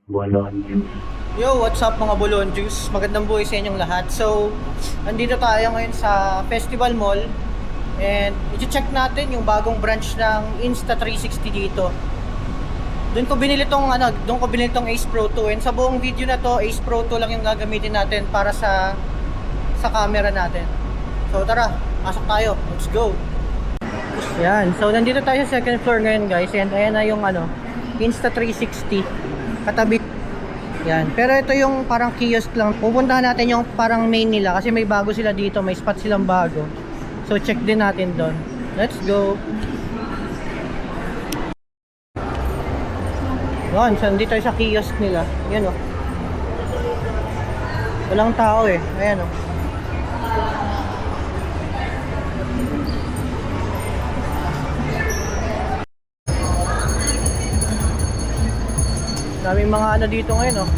Bolon. Yo, what's up mga Bolon Juice? Magandang buhay sa inyong lahat. So, andito tayo ngayon sa Festival Mall and i-check natin yung bagong branch ng Insta360 dito. Doon ko binili tong Ace Pro 2 and sa buong video na to, Ace Pro 2 lang yung gagamitin natin para sa camera natin. So, tara, pasok tayo. Let's go. Yan. So, nandito tayo sa second floor ngayon, guys. And ayan na yung Insta360 katabi. Yan. Pero ito yung parang kiosk lang. Pupuntahan natin yung parang main nila kasi may bago sila dito, may spot silang bago. So check din natin doon. Let's go. Yan, so nandito tayo sa kiosk nila. Yan oh. Walang tao eh. Ayan oh. Daming mga dito ngayon oh.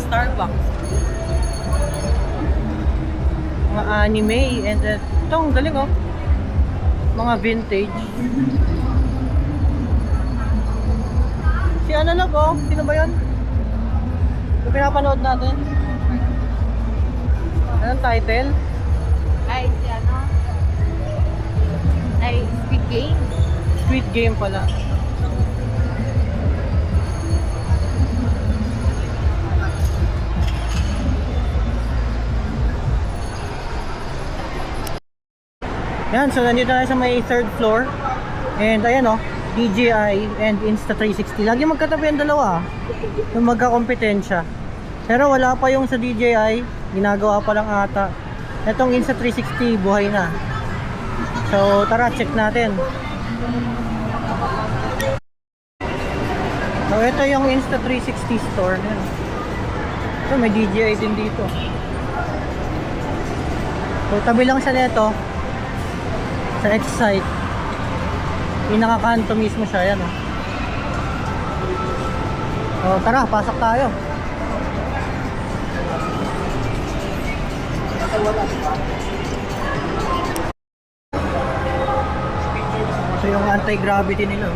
Starbucks. Mga anime and ito ang galing oh. Mga vintage. Si Analog oh. Sino ba yun? Yung pinapanood natin. Anong title? Ay, si ano? Ay, Squid Game. Squid Game pala. Yan, so nandito tayo sa may third floor. And ayan oh, DJI and Insta360. Lagi magkatabi ang dalawa. Yung magkakompetensya. Pero wala pa yung sa DJI. Ginagawa pa lang ata. Etong Insta360 buhay na. So tara, check natin. So ito yung Insta360 store. Yan. So may DJI din dito. So tabi lang siya nito. Sa Excite. Pinakakanto mismo siya, yan oh. So tara, pasok tayo. So yung anti-gravity nila.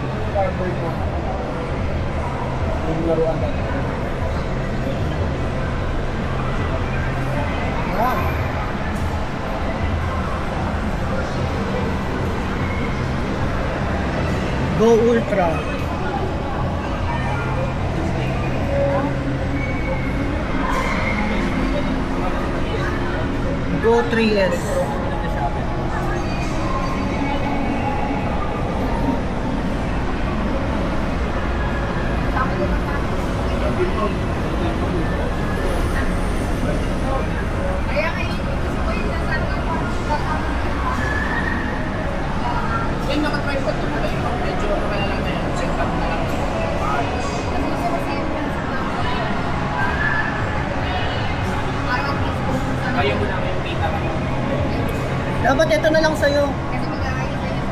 Go Ultra. Go 3S. Yung naka-tripod na pala yun. Medyo nakala lang na yun. Set up na lang. Kaya mo namin yung kita ka. Dapat ito na lang sa'yo.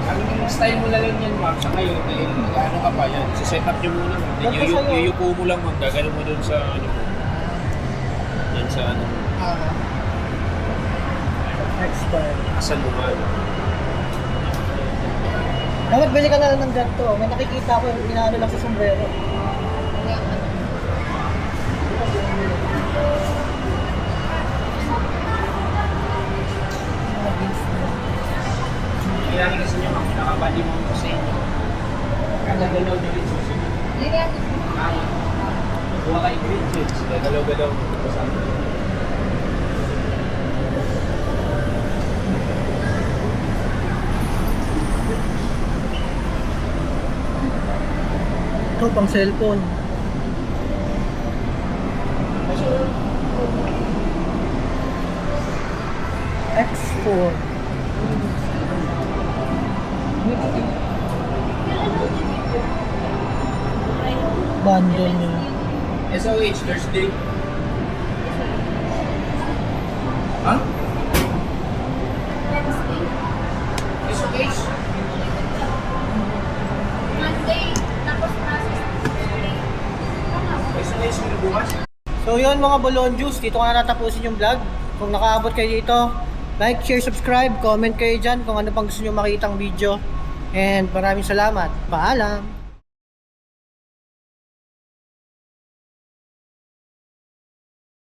Ang style mo na lang yan, ma'am. Sa ngayon, dahil ano ka pa yan. Set up nyo muna. Then yuyuko mo lang, ma'am. Gagano mo dun sa ano mo. Yan sa ano. Expert. Asan mo nga. Dapat bili ka na lang ng ganito. May nakikita ko yung inaano lang sa sombrero. Kailangan kasi nyo, ma'am. Nakabali mo ko sa inyo. Gagalaw nyo rin susunod. Kuha kayo green chips. Gagalaw-galaw mo ko sa amin. Ito pang cellphone. X4. Bundle nila. SOH Thursday. Ha? SOH? SOH mo bukas? So yun mga Bolon Juice, dito ko na natapusin yung vlog. Kung nakaabot kayo dito, like, share, subscribe, comment kayo dyan kung ano pang gusto nyo makitang video. And maraming salamat. Paalam!